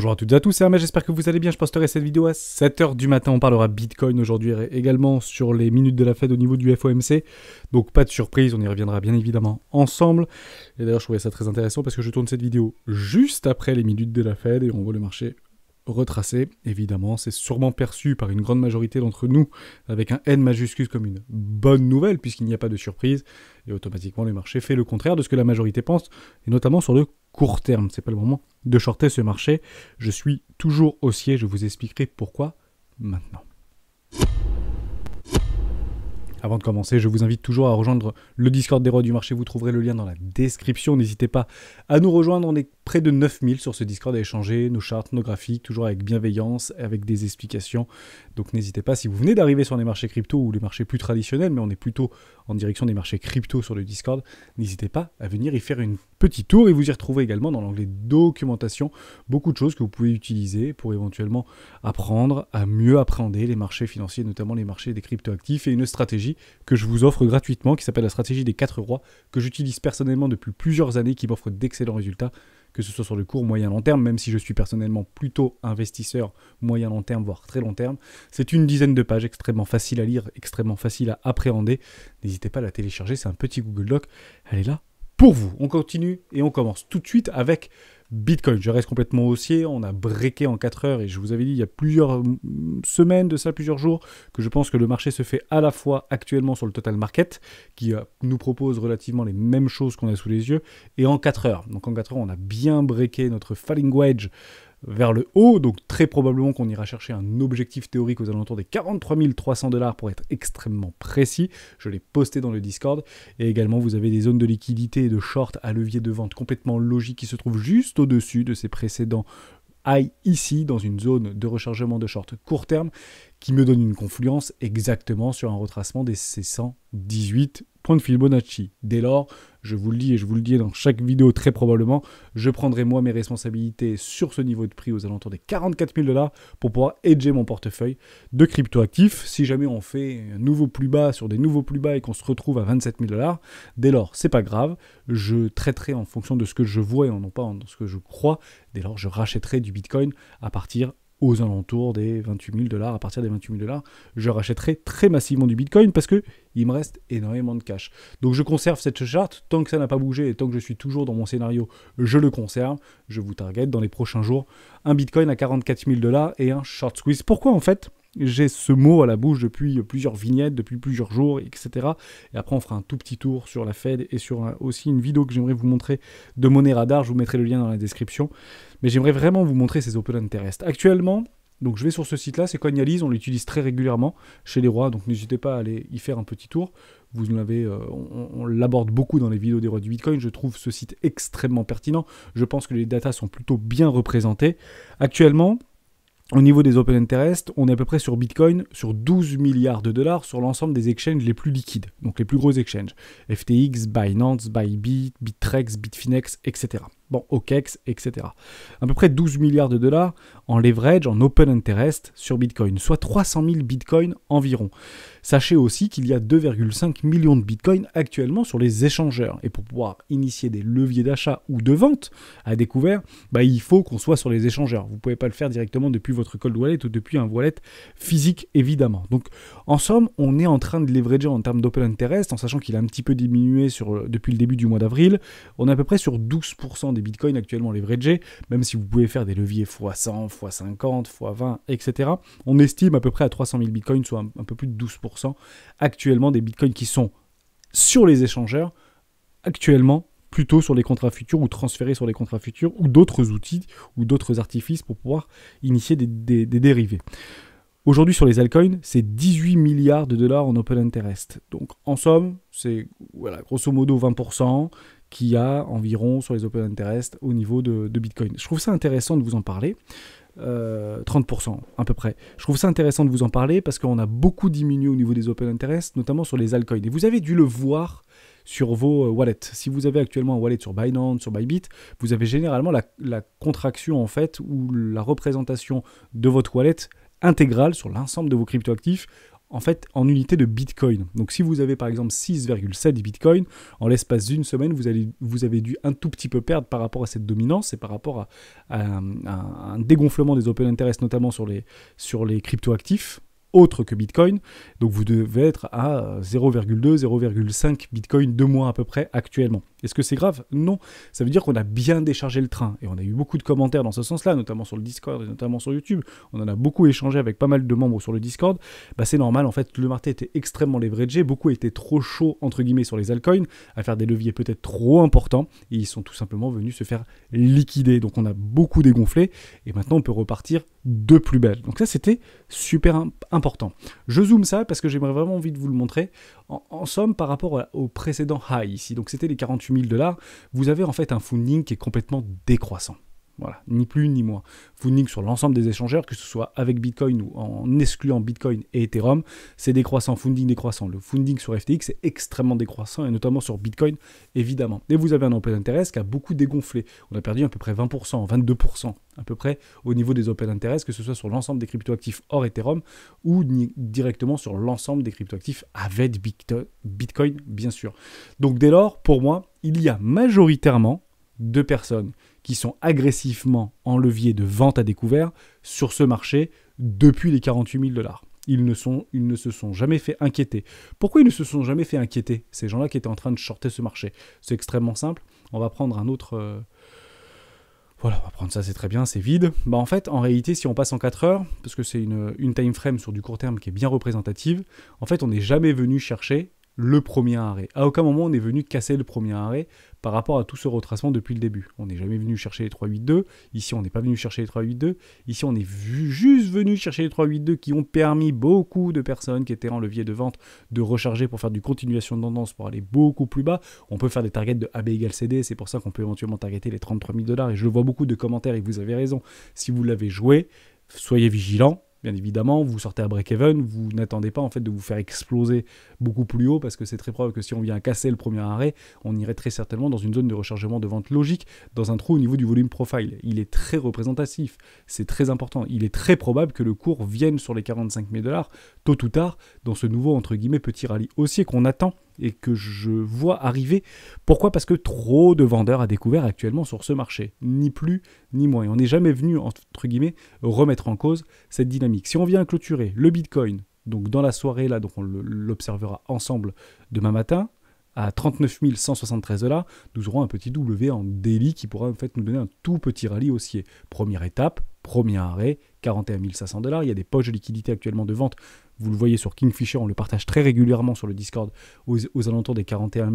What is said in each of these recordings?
Bonjour à toutes et à tous, c'est Hermès, j'espère que vous allez bien. Je posterai cette vidéo à 7h du matin. On parlera Bitcoin aujourd'hui également sur les minutes de la Fed au niveau du FOMC. Donc pas de surprise, on y reviendra bien évidemment ensemble. Et d'ailleurs je trouvais ça très intéressant parce que je tourne cette vidéo juste après les minutes de la Fed et on voit le marché retracé. Évidemment, c'est sûrement perçu par une grande majorité d'entre nous avec un N majuscule comme une bonne nouvelle puisqu'il n'y a pas de surprise. Et automatiquement le marché fait le contraire de ce que la majorité pense, et notamment sur le court terme. C'est pas le moment de shorter ce marché. Je suis toujours haussier, je vous expliquerai pourquoi maintenant. Avant de commencer, je vous invite toujours à rejoindre le Discord des rois du marché. Vous trouverez le lien dans la description. N'hésitez pas à nous rejoindre. On est près de 9000 sur ce Discord à échanger nos charts, nos graphiques, toujours avec bienveillance, avec des explications. Donc n'hésitez pas, si vous venez d'arriver sur les marchés crypto ou les marchés plus traditionnels, mais on est plutôt en direction des marchés crypto sur le Discord, n'hésitez pas à venir y faire une petit tour et vous y retrouverez également dans l'onglet documentation beaucoup de choses que vous pouvez utiliser pour éventuellement apprendre à mieux appréhender les marchés financiers, notamment les marchés des cryptoactifs, et une stratégie que je vous offre gratuitement qui s'appelle la stratégie des 4 rois, que j'utilise personnellement depuis plusieurs années, qui m'offre d'excellents résultats, que ce soit sur le court, moyen, long terme, même si je suis personnellement plutôt investisseur moyen, long terme, voire très long terme. C'est une dizaine de pages extrêmement facile à lire, extrêmement facile à appréhender. N'hésitez pas à la télécharger, c'est un petit Google Doc, elle est là pour vous. On continue et on commence tout de suite avec Bitcoin. Je reste complètement haussier, on a breaké en 4 heures et je vous avais dit il y a plusieurs semaines de ça, plusieurs jours, que je pense que le marché se fait à la fois actuellement sur le total market, qui nous propose relativement les mêmes choses qu'on a sous les yeux, et en 4 heures. Donc en 4 heures, on a bien breaké notre falling wedge vers le haut, donc très probablement qu'on ira chercher un objectif théorique aux alentours des 43 300 $ pour être extrêmement précis. Je l'ai posté dans le Discord. Et également, vous avez des zones de liquidité et de short à levier de vente complètement logiques qui se trouvent juste au-dessus de ces précédents high ici, dans une zone de rechargement de short court terme, qui me donne une confluence exactement sur un retracement des 618 points de Fibonacci. Dès lors, je vous le dis et je vous le dis dans chaque vidéo très probablement, je prendrai moi mes responsabilités sur ce niveau de prix aux alentours des 44 000 $ pour pouvoir hedger mon portefeuille de cryptoactifs. Si jamais on fait un nouveau plus bas sur des nouveaux plus bas et qu'on se retrouve à 27 000 $, dès lors, c'est pas grave. Je traiterai en fonction de ce que je vois et non pas dans ce que je crois. Dès lors, je rachèterai du Bitcoin à partir aux alentours des 28 000 $. À partir des 28 000 $, je rachèterai très massivement du Bitcoin parce que il me reste énormément de cash. Donc je conserve cette charte, tant que ça n'a pas bougé et tant que je suis toujours dans mon scénario, je le conserve. Je vous target dans les prochains jours un Bitcoin à 44 000 $ et un short squeeze. Pourquoi en fait j'ai ce mot à la bouche depuis plusieurs vignettes, depuis plusieurs jours, etc. Et après, on fera un tout petit tour sur la Fed et sur aussi une vidéo que j'aimerais vous montrer de monnaie radar. Je vous mettrai le lien dans la description. Mais j'aimerais vraiment vous montrer ces open interest. Actuellement, donc je vais sur ce site-là, c'est Coinalyse, on l'utilise très régulièrement chez les rois, donc n'hésitez pas à aller y faire un petit tour. Vous l'avez, on l'aborde beaucoup dans les vidéos des rois du Bitcoin. Je trouve ce site extrêmement pertinent. Je pense que les datas sont plutôt bien représentées. Actuellement, au niveau des open interest, on est à peu près sur Bitcoin sur 12 milliards de dollars sur l'ensemble des exchanges les plus liquides, donc les plus gros exchanges. FTX, Binance, Bybit, Bittrex, Bitfinex, etc. Bon, OKEx, etc. À peu près 12 milliards de dollars en leverage, en open interest sur Bitcoin, soit 300 000 Bitcoin environ. Sachez aussi qu'il y a 2,5 millions de Bitcoin actuellement sur les échangeurs. Et pour pouvoir initier des leviers d'achat ou de vente à découvert, il faut qu'on soit sur les échangeurs. Vous ne pouvez pas le faire directement depuis votre cold wallet ou depuis un wallet physique, évidemment. Donc, en somme, on est en train de leverager en termes d'open interest, en sachant qu'il a un petit peu diminué depuis le début du mois d'avril. On est à peu près sur 12% des Bitcoin actuellement leveragés, même si vous pouvez faire des leviers x100, x50, x20, etc. On estime à peu près à 300 000 Bitcoin, soit un peu plus de 12% actuellement des Bitcoins qui sont sur les échangeurs, actuellement plutôt sur les contrats futurs ou transférés sur les contrats futurs ou d'autres outils ou d'autres artifices pour pouvoir initier des dérivés. Aujourd'hui, sur les altcoins, c'est 18 milliards de dollars en open interest. Donc, en somme, c'est grosso modo 20% qu'il y a environ sur les open interest au niveau de Bitcoin. Je trouve ça intéressant de vous en parler. 30% à peu près. Je trouve ça intéressant de vous en parler parce qu'on a beaucoup diminué au niveau des open interest, notamment sur les altcoins. Et vous avez dû le voir sur vos wallets. Si vous avez actuellement un wallet sur Binance, sur Bybit, vous avez généralement la contraction en fait, ou la représentation de votre wallet intégrale sur l'ensemble de vos cryptoactifs en fait en unité de Bitcoin. Donc si vous avez par exemple 6,7 Bitcoin, en l'espace d'une semaine, vous avez dû un tout petit peu perdre par rapport à cette dominance et par rapport à un dégonflement des open interest, notamment sur les cryptoactifs autre que Bitcoin. Donc vous devez être à 0,2, 0,5 Bitcoin 2 mois à peu près actuellement. Est-ce que c'est grave? Non. Ça veut dire qu'on a bien déchargé le train. Et on a eu beaucoup de commentaires dans ce sens-là, notamment sur le Discord et notamment sur YouTube. On en a beaucoup échangé avec pas mal de membres sur le Discord. Bah, c'est normal, en fait, le marché était extrêmement leveragé. Beaucoup étaient trop chauds, entre guillemets, sur les altcoins, à faire des leviers peut-être trop importants. Et ils sont tout simplement venus se faire liquider. Donc on a beaucoup dégonflé. Et maintenant, on peut repartir de plus belle. Donc ça, c'était super important. Je zoome ça parce que j'aimerais vraiment envie de vous le montrer. En somme, par rapport au précédent high ici, donc c'était les 48 000 $, vous avez en fait un funding qui est complètement décroissant. Voilà, ni plus ni moins. Funding sur l'ensemble des échangeurs, que ce soit avec Bitcoin ou en excluant Bitcoin et Ethereum, c'est décroissant, funding décroissant. Le funding sur FTX est extrêmement décroissant, et notamment sur Bitcoin, évidemment. Et vous avez un open interest qui a beaucoup dégonflé. On a perdu à peu près 20%, 22% à peu près au niveau des open interest, que ce soit sur l'ensemble des cryptoactifs hors Ethereum ou directement sur l'ensemble des cryptoactifs avec Bitcoin, bien sûr. Donc dès lors, pour moi, il y a majoritairement de personnes qui sont agressivement en levier de vente à découvert sur ce marché depuis les 48 000 $. Ils ne se sont jamais fait inquiéter. Pourquoi ils ne se sont jamais fait inquiéter, ces gens-là qui étaient en train de shorter ce marché? C'est extrêmement simple. On va prendre un autre... Voilà, on va prendre ça, c'est très bien, c'est vide. Bah en fait, en réalité, si on passe en 4 heures, parce que c'est une time frame sur du court terme qui est bien représentative, en fait, on n'est jamais venu chercher le premier arrêt. À aucun moment, on est venu casser le premier arrêt par rapport à tout ce retracement depuis le début. On n'est jamais venu chercher les 3,82. Ici, on n'est pas venu chercher les 3,82. Ici, on est juste venu chercher les 3,82 qui ont permis beaucoup de personnes qui étaient en levier de vente de recharger pour faire du continuation de tendance pour aller beaucoup plus bas. On peut faire des targets de AB égale CD. C'est pour ça qu'on peut éventuellement targeter les 33 000 $. Et je vois beaucoup de commentaires et vous avez raison. Si vous l'avez joué, soyez vigilants. Bien évidemment, vous sortez à break-even, vous n'attendez pas en fait de vous faire exploser beaucoup plus haut parce que c'est très probable que si on vient casser le premier arrêt, on irait très certainement dans une zone de rechargement de vente logique, dans un trou au niveau du volume profile. Il est très représentatif, c'est très important. Il est très probable que le cours vienne sur les 45 000 $, tôt ou tard, dans ce nouveau entre guillemets petit rallye haussier qu'on attend et que je vois arriver. Pourquoi? Parce que trop de vendeurs à découvert actuellement sur ce marché. Ni plus, ni moins. Et on n'est jamais venu, entre guillemets, remettre en cause cette dynamique. Si on vient clôturer le Bitcoin, donc dans la soirée, là, donc on l'observera ensemble demain matin, à 39 173 $, nous aurons un petit W en daily qui pourra en fait nous donner un tout petit rallye haussier. Première étape, premier arrêt, 41 500 $. Il y a des poches de liquidité actuellement de vente. Vous le voyez sur Kingfisher, on le partage très régulièrement sur le Discord aux alentours des 41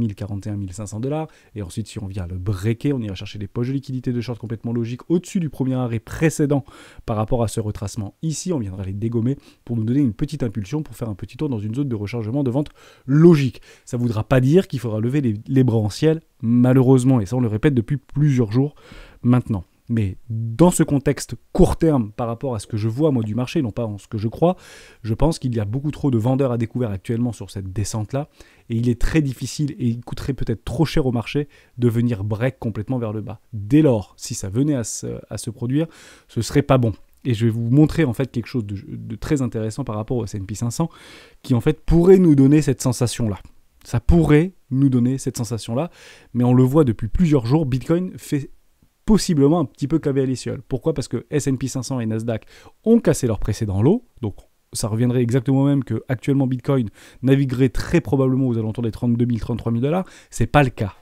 500 $. Et ensuite, si on vient le breaker, on ira chercher des poches de liquidité de short complètement logiques au-dessus du premier arrêt précédent par rapport à ce retracement. Ici, on viendra les dégommer pour nous donner une petite impulsion pour faire un petit tour dans une zone de rechargement de vente logique. Ça ne voudra pas dire qu'il faudra lever les bras en ciel, malheureusement. Et ça, on le répète depuis plusieurs jours maintenant. Mais dans ce contexte court terme par rapport à ce que je vois moi du marché, non pas en ce que je crois, je pense qu'il y a beaucoup trop de vendeurs à découvert actuellement sur cette descente-là et il est très difficile et il coûterait peut-être trop cher au marché de venir break complètement vers le bas. Dès lors, si ça venait à se produire, ce serait pas bon. Et je vais vous montrer en fait quelque chose de très intéressant par rapport au S&P 500 qui en fait pourrait nous donner cette sensation-là. Ça pourrait nous donner cette sensation-là, mais on le voit depuis plusieurs jours, Bitcoin fait possiblement un petit peu cavé à l'essiole. Pourquoi? Parce que S&P 500 et Nasdaq ont cassé leur précédent lot, donc ça reviendrait exactement au même que actuellement Bitcoin naviguerait très probablement aux alentours des 32 000, 33 000 $. C'est pas le cas.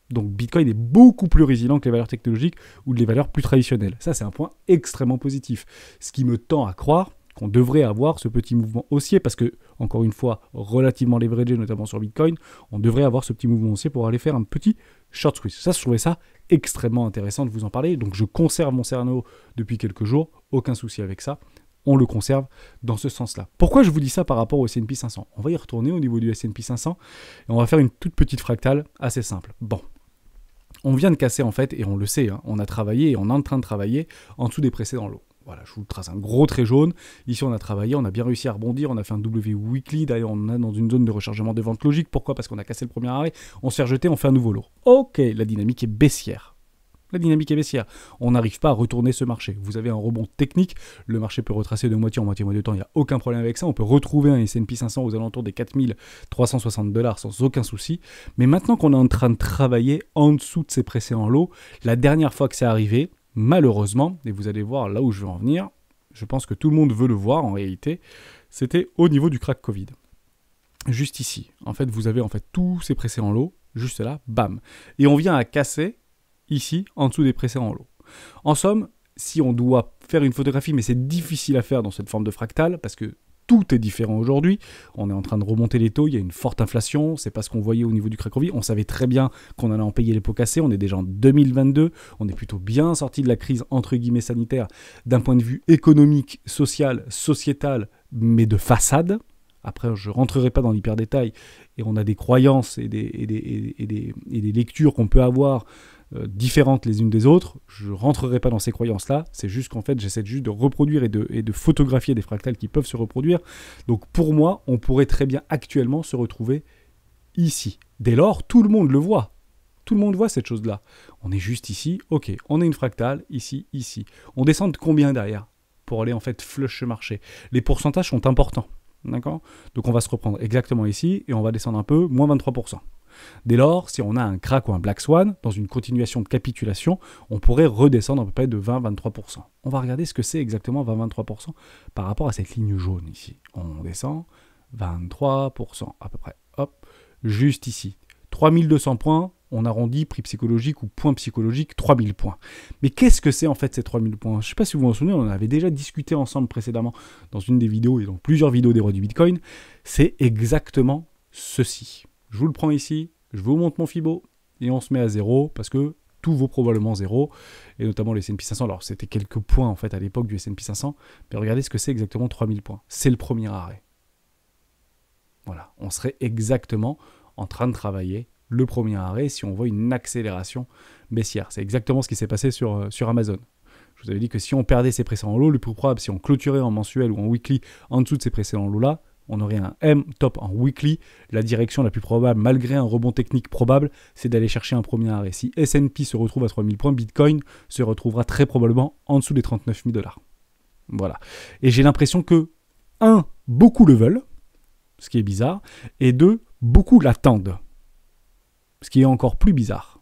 Donc Bitcoin est beaucoup plus résilient que les valeurs technologiques ou les valeurs plus traditionnelles. Ça, c'est un point extrêmement positif. Ce qui me tend à croire qu'on devrait avoir ce petit mouvement haussier parce que, encore une fois, relativement leveragé, notamment sur Bitcoin, on devrait avoir ce petit mouvement haussier pour aller faire un petit short squeeze. Ça, je trouvais ça extrêmement intéressant de vous en parler. Donc, je conserve mon cerveau depuis quelques jours. Aucun souci avec ça. On le conserve dans ce sens-là. Pourquoi je vous dis ça par rapport au S&P 500? On va y retourner au niveau du S&P 500 et on va faire une toute petite fractale assez simple. Bon. On vient de casser en fait, et on le sait, hein, on a travaillé et on est en train de travailler en dessous des précédents lots. Voilà, je vous trace un gros trait jaune. Ici, on a travaillé, on a bien réussi à rebondir. On a fait un W weekly. D'ailleurs, on est dans une zone de rechargement de vente logique. Pourquoi? Parce qu'on a cassé le premier arrêt. On se fait rejeter, on fait un nouveau lot. Ok, la dynamique est baissière. La dynamique est baissière. On n'arrive pas à retourner ce marché. Vous avez un rebond technique. Le marché peut retracer de moitié en moitié de temps. Il n'y a aucun problème avec ça. On peut retrouver un S&P 500 aux alentours des 4360 $ sans aucun souci. Mais maintenant qu'on est en train de travailler en dessous de ces précédents lots, la dernière fois que c'est arrivé, malheureusement, et vous allez voir là où je veux en venir, je pense que tout le monde veut le voir en réalité, c'était au niveau du crack Covid. Juste ici. En fait, vous avez tous ces précédents lots, juste là, bam. Et on vient à casser ici, en dessous des précédents lots. En somme, si on doit faire une photographie, mais c'est difficile à faire dans cette forme de fractal, parce que tout est différent aujourd'hui. On est en train de remonter les taux, il y a une forte inflation, c'est pas ce qu'on voyait au niveau du Cracovie. On savait très bien qu'on allait en payer les pots cassés, on est déjà en 2022, on est plutôt bien sorti de la crise entre guillemets sanitaire, d'un point de vue économique, social, sociétal, mais de façade. Après, je ne rentrerai pas dans l'hyper détail, et on a des croyances et des lectures qu'on peut avoir différentes les unes des autres. Je ne rentrerai pas dans ces croyances-là, c'est juste qu'en fait, j'essaie juste de reproduire et de photographier des fractales qui peuvent se reproduire. Donc pour moi, on pourrait très bien actuellement se retrouver ici. Dès lors, tout le monde le voit. Tout le monde voit cette chose-là. On est juste ici, ok, on a une fractale, ici, ici. On descend de combien derrière pour aller en fait flush ce marché? Les pourcentages sont importants. D'accord? Donc on va se reprendre exactement ici et on va descendre un peu, moins 23%. Dès lors, si on a un crack ou un black swan, dans une continuation de capitulation, on pourrait redescendre à peu près de 20-23%. On va regarder ce que c'est exactement 20-23% par rapport à cette ligne jaune ici. On descend 23% à peu près. Hop, juste ici. 3200 points, on arrondit prix psychologique ou point psychologique, 3000 points. Mais qu'est-ce que c'est en fait ces 3000 points? Je ne sais pas si vous vous en souvenez, on en avait déjà discuté ensemble précédemment dans une des vidéos et dans plusieurs vidéos des rois du Bitcoin. C'est exactement ceci. Je vous le prends ici, je vous montre mon Fibo et on se met à 0 parce que tout vaut probablement 0 et notamment le S&P 500. Alors c'était quelques points en fait à l'époque du S&P 500, mais regardez ce que c'est exactement 3000 points. C'est le premier arrêt. Voilà, on serait exactement en train de travailler le premier arrêt si on voit une accélération baissière. C'est exactement ce qui s'est passé sur Amazon. Je vous avais dit que si on perdait ces précédents lots, le plus probable, si on clôturait en mensuel ou en weekly en dessous de ces précédents lots-là, on aurait un M-top en weekly. La direction la plus probable, malgré un rebond technique probable, c'est d'aller chercher un premier arrêt. Si S&P se retrouve à 3000 points, Bitcoin se retrouvera très probablement en dessous des 39 000 $. Voilà. Et j'ai l'impression que, 1, beaucoup le veulent, ce qui est bizarre, et 2, beaucoup l'attendent. Ce qui est encore plus bizarre.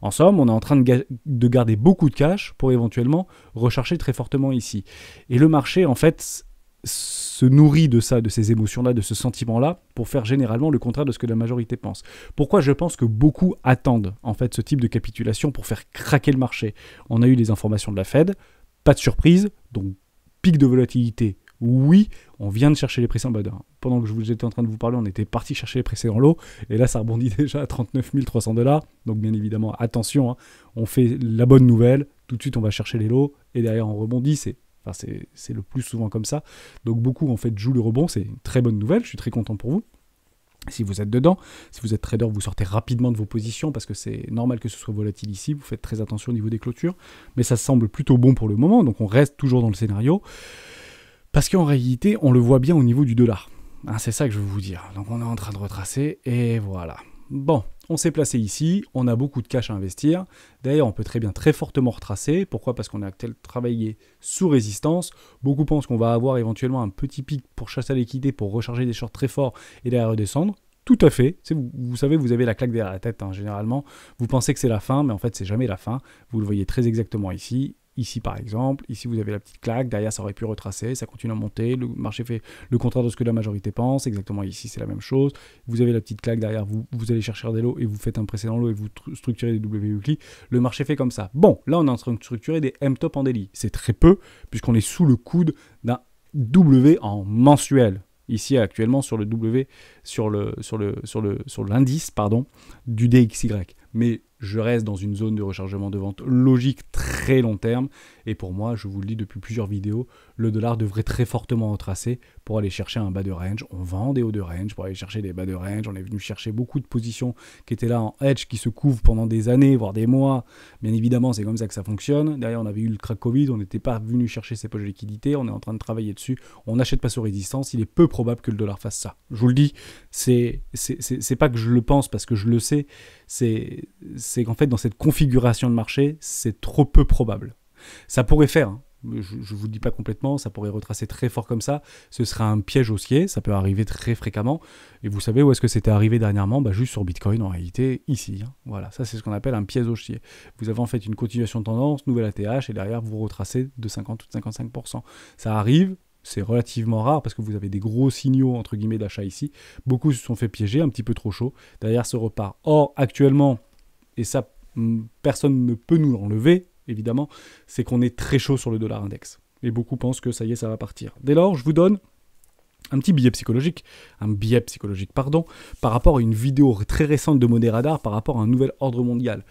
En somme, on est en train de garder beaucoup de cash pour éventuellement rechercher très fortement ici. Et le marché, en fait, se nourrit de ça, de ces émotions-là, de ce sentiment-là, pour faire généralement le contraire de ce que la majorité pense. Pourquoi je pense que beaucoup attendent, en fait, ce type de capitulation pour faire craquer le marché? On a eu les informations de la Fed, pas de surprise, donc pic de volatilité. Oui, on vient de chercher les précédents. Pendant que j'étais en train de vous parler, on était parti chercher les précédents lots. Et là, ça rebondit déjà à 39 300 $. Donc, bien évidemment, attention, hein, on fait la bonne nouvelle. Tout de suite, on va chercher les lots. Et derrière, on rebondit. C'est le plus souvent comme ça. Donc, beaucoup, en fait, jouent le rebond. C'est une très bonne nouvelle. Je suis très content pour vous. Si vous êtes dedans, si vous êtes trader, vous sortez rapidement de vos positions parce que c'est normal que ce soit volatile ici. Vous faites très attention au niveau des clôtures. Mais ça semble plutôt bon pour le moment. Donc, on reste toujours dans le scénario. Parce qu'en réalité, on le voit bien au niveau du dollar. Hein, c'est ça que je veux vous dire. Donc on est en train de retracer et voilà. Bon, on s'est placé ici, on a beaucoup de cash à investir. D'ailleurs, on peut très bien, très fortement retracer. Pourquoi? Parce qu'on a travaillé sous résistance. Beaucoup pensent qu'on va avoir éventuellement un petit pic pour chasser à l'équité, pour recharger des shorts très forts et derrière redescendre. Tout à fait. Vous savez, vous avez la claque derrière la tête, hein, généralement. Vous pensez que c'est la fin, mais en fait, c'est jamais la fin. Vous le voyez très exactement ici. Ici, par exemple, ici, vous avez la petite claque. Derrière, ça aurait pu retracer. Ça continue à monter. Le marché fait le contraire de ce que la majorité pense. Exactement ici, c'est la même chose. Vous avez la petite claque derrière. Vous allez chercher des lots et vous faites un précédent lot et vous structurez des W weekly. Le marché fait comme ça. Bon, là, on est en train de structurer des M-top en daily. C'est très peu puisqu'on est sous le coude d'un W en mensuel. Ici, actuellement, sur le W, sur l'indice, du DXY. Mais je reste dans une zone de rechargement de vente logique très long terme. Et pour moi, je vous le dis depuis plusieurs vidéos, le dollar devrait très fortement retracer pour aller chercher un bas de range. On vend des hauts de range pour aller chercher des bas de range. On est venu chercher beaucoup de positions qui étaient là en hedge, qui se couvrent pendant des années, voire des mois. Bien évidemment, c'est comme ça que ça fonctionne. Derrière, on avait eu le crack Covid. On n'était pas venu chercher ces poches de liquidité. On est en train de travailler dessus. On n'achète pas sous résistance. Il est peu probable que le dollar fasse ça. Je vous le dis, c'est pas que je le pense parce que je le sais. c'est qu'en fait, dans cette configuration de marché, c'est trop peu probable. Ça pourrait faire, hein. Je ne vous le dis pas complètement, ça pourrait retracer très fort comme ça, ce serait un piège haussier, ça peut arriver très fréquemment, et vous savez où est-ce que c'était arrivé dernièrement? Juste sur Bitcoin, en réalité, ici. Hein. Voilà, ça c'est ce qu'on appelle un piège haussier. Vous avez en fait une continuation de tendance, nouvelle ATH, et derrière vous retracez de 50 ou de 55%. Ça arrive, c'est relativement rare, parce que vous avez des gros signaux, entre guillemets, d'achat ici. Beaucoup se sont fait piéger, un petit peu trop chaud, derrière ce repart. Or, actuellement, et ça, personne ne peut nous l'enlever, évidemment, c'est qu'on est très chaud sur le dollar index. Et beaucoup pensent que ça y est, ça va partir. Dès lors, je vous donne un biais psychologique, par rapport à une vidéo très récente de Money Radar, par rapport à un nouvel ordre mondial.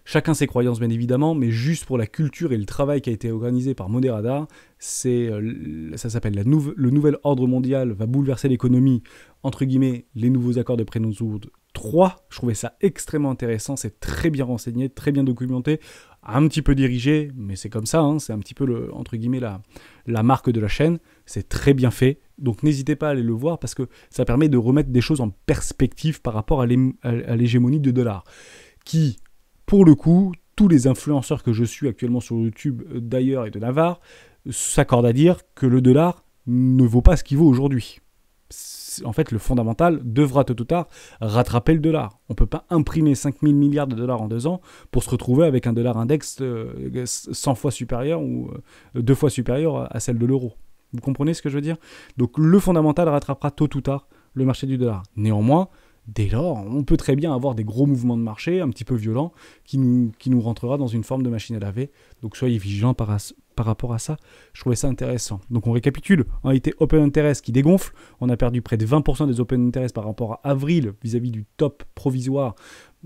Chacun ses croyances, bien évidemment, mais juste pour la culture et le travail qui a été organisé par Money Radar, ça s'appelle le nouvel ordre mondial va bouleverser l'économie, entre guillemets, les nouveaux accords de Bretton Woods 3. Je trouvais ça extrêmement intéressant, c'est très bien renseigné, très bien documenté, un petit peu dirigé, mais c'est comme ça, hein, c'est un petit peu, entre guillemets, la marque de la chaîne, c'est très bien fait, donc n'hésitez pas à aller le voir parce que ça permet de remettre des choses en perspective par rapport à l'hégémonie du dollar, qui, pour le coup, tous les influenceurs que je suis actuellement sur YouTube d'ailleurs et de Navarre s'accordent à dire que le dollar ne vaut pas ce qu'il vaut aujourd'hui. En fait, le fondamental devra tôt ou tard rattraper le dollar. On ne peut pas imprimer 5 000 milliards de dollars en 2 ans pour se retrouver avec un dollar index 100 fois supérieur ou 2 fois supérieur à celle de l'euro. Vous comprenez ce que je veux dire? Donc le fondamental rattrapera tôt ou tard le marché du dollar. Néanmoins, dès lors, on peut très bien avoir des gros mouvements de marché un petit peu violents qui nous rentrera dans une forme de machine à laver. Donc soyez vigilants par rapport à ça. Je trouvais ça intéressant. Donc on récapitule. En réalité, Open Interest qui dégonfle. On a perdu près de 20% des Open Interest par rapport à avril vis-à-vis du top provisoire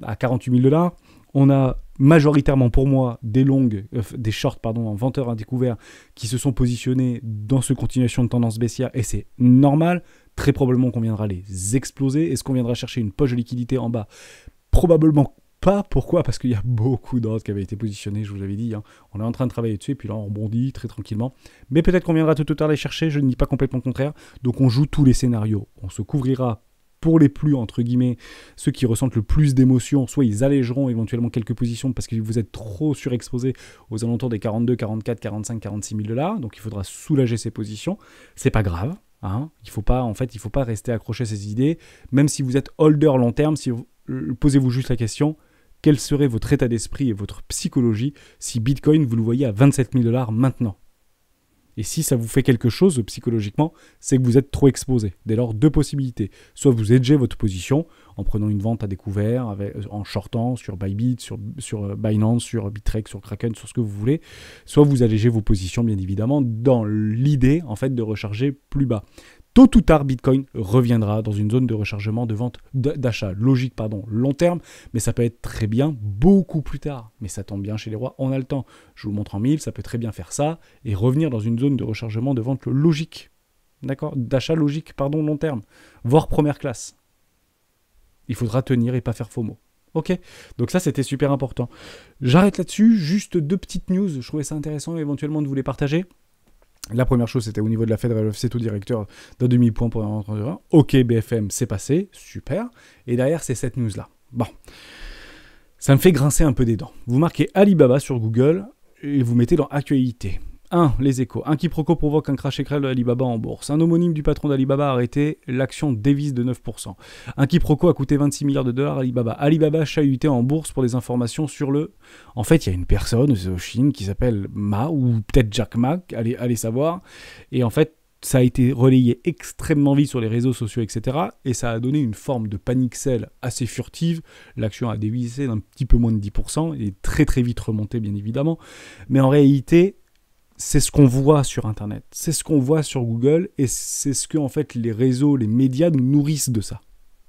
à 48 000 $. On a majoritairement pour moi des shorts en vendeurs à découvert qui se sont positionnés dans ce continuation de tendance baissière et c'est normal. Très probablement qu'on viendra les exploser. Est-ce qu'on viendra chercher une poche de liquidité en bas? Probablement pas. Pourquoi? Parce qu'il y a beaucoup d'ordres qui avaient été positionnés, je vous l'avais dit. Hein. On est en train de travailler dessus et puis là on rebondit très tranquillement. Mais peut-être qu'on viendra tout à l'heure les chercher, je ne dis pas complètement le contraire. Donc on joue tous les scénarios. On se couvrira pour les plus, entre guillemets, ceux qui ressentent le plus d'émotions, soit ils allégeront éventuellement quelques positions parce que vous êtes trop surexposés aux alentours des 42, 44, 45, 46 000 $. Donc il faudra soulager ces positions. C'est pas grave. Hein, il faut pas rester accroché à ces idées. Même si vous êtes holder long terme, posez-vous juste la question, quel serait votre état d'esprit et votre psychologie si Bitcoin, vous le voyez à 27 000 $ maintenant? Et si ça vous fait quelque chose psychologiquement, c'est que vous êtes trop exposé. Dès lors, deux possibilités. Soit vous hedgez votre position en prenant une vente à découvert, en shortant sur Bybit, sur Binance, sur Bittrex, sur Kraken, sur ce que vous voulez. Soit vous allégez vos positions, bien évidemment, dans l'idée en fait de recharger plus bas. Tôt ou tard, Bitcoin reviendra dans une zone de rechargement, de vente, d'achat logique, long terme, mais ça peut être très bien beaucoup plus tard. Mais ça tombe bien chez les rois, on a le temps. Je vous le montre en 1000, ça peut très bien faire ça et revenir dans une zone de rechargement, de vente logique. D'accord? D'achat logique, long terme, voire première classe. Il faudra tenir et pas faire FOMO. Ok, donc ça c'était super important. J'arrête là-dessus, juste deux petites news, je trouvais ça intéressant éventuellement de vous les partager. La première chose, c'était au niveau de la Fed, c'est taux directeur d'un demi-point pour un 31. Ok, BFM, c'est passé, super. Et derrière, c'est cette news-là. Bon, ça me fait grincer un peu des dents. Vous marquez Alibaba sur Google et vous mettez dans Actualité. 1. Les échos. Un quiproquo provoque un crash éclair de Alibaba en bourse. Un homonyme du patron d'Alibaba a arrêté. L'action dévisse de 9%. Un quiproquo a coûté 26 milliards de dollars à Alibaba. Alibaba chahuté en bourse pour des informations sur le... En fait, il y a une personne aux Chine qui s'appelle Ma, ou peut-être Jack Ma, allez savoir. Et en fait, ça a été relayé extrêmement vite sur les réseaux sociaux, etc. Et ça a donné une forme de panic sell assez furtive. L'action a dévissé d'un petit peu moins de 10%. Et très très vite remonté, bien évidemment. Mais en réalité... c'est ce qu'on voit sur Internet, c'est ce qu'on voit sur Google et c'est ce que en fait les réseaux, les médias nous nourrissent de ça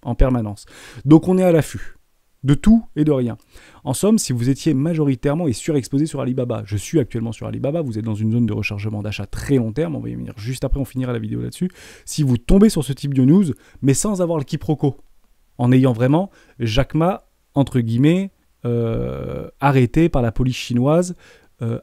en permanence. Donc on est à l'affût de tout et de rien. En somme, si vous étiez majoritairement et surexposé sur Alibaba, je suis actuellement sur Alibaba, vous êtes dans une zone de rechargement d'achat très long terme, on va y venir juste après, on finira la vidéo là-dessus. Si vous tombez sur ce type de news, mais sans avoir le quiproquo, en ayant vraiment Jack Ma, entre guillemets, arrêté par la police chinoise,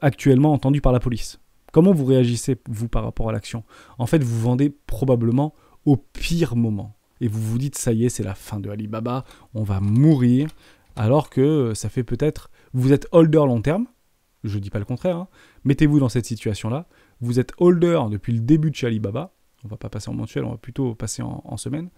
actuellement entendu par la police. Comment vous réagissez, vous, par rapport à l'action? En fait, vous vendez probablement au pire moment. Et vous vous dites, ça y est, c'est la fin de Alibaba, on va mourir. alors que ça fait peut-être... Vous êtes holder long terme, je ne dis pas le contraire, hein. Mettez-vous dans cette situation-là. Vous êtes holder depuis le début de chez Alibaba. On ne va pas passer en mensuel, on va plutôt passer en semaine.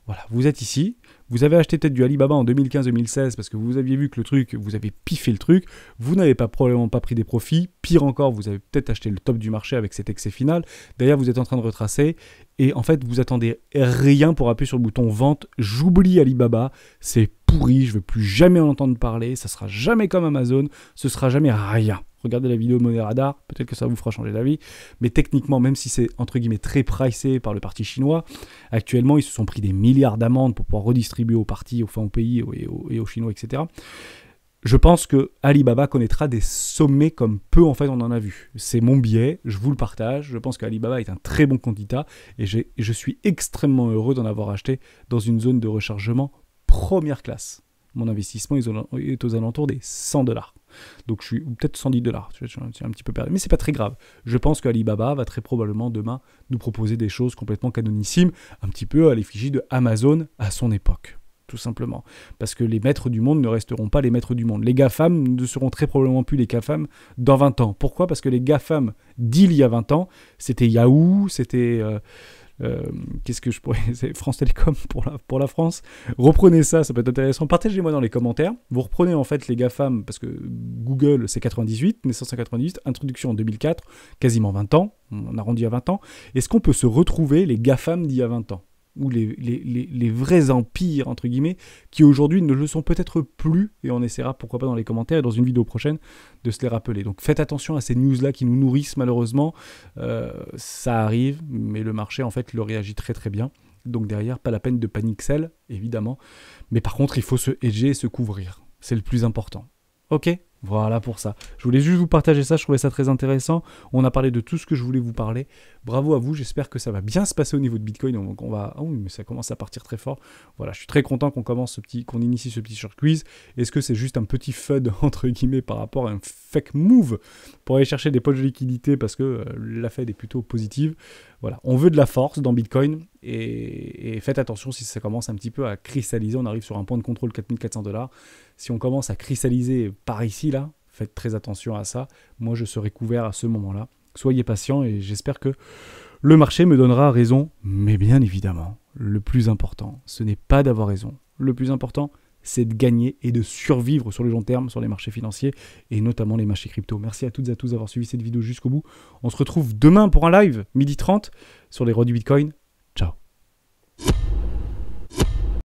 Voilà, vous êtes ici, vous avez acheté peut-être du Alibaba en 2015-2016 parce que vous aviez vu que le truc, vous avez piffé le truc, vous n'avez probablement pas pris des profits, pire encore, vous avez peut-être acheté le top du marché avec cet excès final, derrière vous êtes en train de retracer, et en fait vous attendez rien pour appuyer sur le bouton vente, j'oublie Alibaba, c'est pourri, je ne veux plus jamais en entendre parler, ça sera jamais comme Amazon, ce sera jamais rien. Regardez la vidéo de Money Radar, peut-être que ça vous fera changer d'avis. Mais techniquement, même si c'est entre guillemets très pricé par le parti chinois, actuellement ils se sont pris des milliards d'amendes pour pouvoir redistribuer aux partis, enfin aux pays et aux Chinois, etc. Je pense que Alibaba connaîtra des sommets comme peu en fait on en a vu. C'est mon biais, je vous le partage. Je pense qu'Alibaba est un très bon candidat et je suis extrêmement heureux d'en avoir acheté dans une zone de rechargement première classe. Mon investissement est aux alentours des $100. Donc je suis peut-être $110. Je suis un petit peu perdu. Mais c'est pas très grave. Je pense qu'Alibaba va très probablement demain nous proposer des choses complètement canonissimes, un petit peu à l'effigie de Amazon à son époque. Tout simplement. Parce que les maîtres du monde ne resteront pas les maîtres du monde. Les GAFAM ne seront très probablement plus les GAFAM dans 20 ans. Pourquoi ? Parce que les GAFAM d'il y a 20 ans, c'était Yahoo, c'était... qu'est-ce que je pourrais... C'est France Télécom pour la France. Reprenez ça, ça peut être intéressant. Partagez-moi dans les commentaires. Vous reprenez en fait les GAFAM, parce que Google c'est 98, naissance en 98, introduction en 2004, quasiment 20 ans. On arrondit à 20 ans. Est-ce qu'on peut se retrouver les GAFAM d'il y a 20 ans ? Ou les vrais empires, entre guillemets, qui aujourd'hui ne le sont peut-être plus, et on essaiera, pourquoi pas dans les commentaires, et dans une vidéo prochaine, de se les rappeler. Donc faites attention à ces news-là qui nous nourrissent malheureusement, ça arrive, mais le marché en fait le réagit très très bien, donc derrière, pas la peine de panic sell, évidemment, mais par contre il faut se hedger et se couvrir, c'est le plus important. Ok ? Voilà pour ça. Je voulais juste vous partager ça, je trouvais ça très intéressant. On a parlé de tout ce que je voulais vous parler. Bravo à vous, j'espère que ça va bien se passer au niveau de Bitcoin. Donc on va... Oh oui, mais ça commence à partir très fort. Voilà, je suis très content qu'on initie ce petit short quiz. Est-ce que c'est juste un petit FUD, entre guillemets, par rapport à un fake move pour aller chercher des poches de liquidité parce que la Fed est plutôt positive. Voilà, on veut de la force dans Bitcoin et faites attention si ça commence un petit peu à cristalliser. On arrive sur un point de contrôle $4 400. Si on commence à cristalliser par ici, là, faites très attention à ça. Moi, je serai couvert à ce moment-là. Soyez patient et j'espère que le marché me donnera raison. Mais bien évidemment, le plus important, ce n'est pas d'avoir raison. Le plus important, c'est de gagner et de survivre sur le long terme sur les marchés financiers et notamment les marchés crypto. Merci à toutes et à tous d'avoir suivi cette vidéo jusqu'au bout. On se retrouve demain pour un live, 12h30, sur les rois du Bitcoin.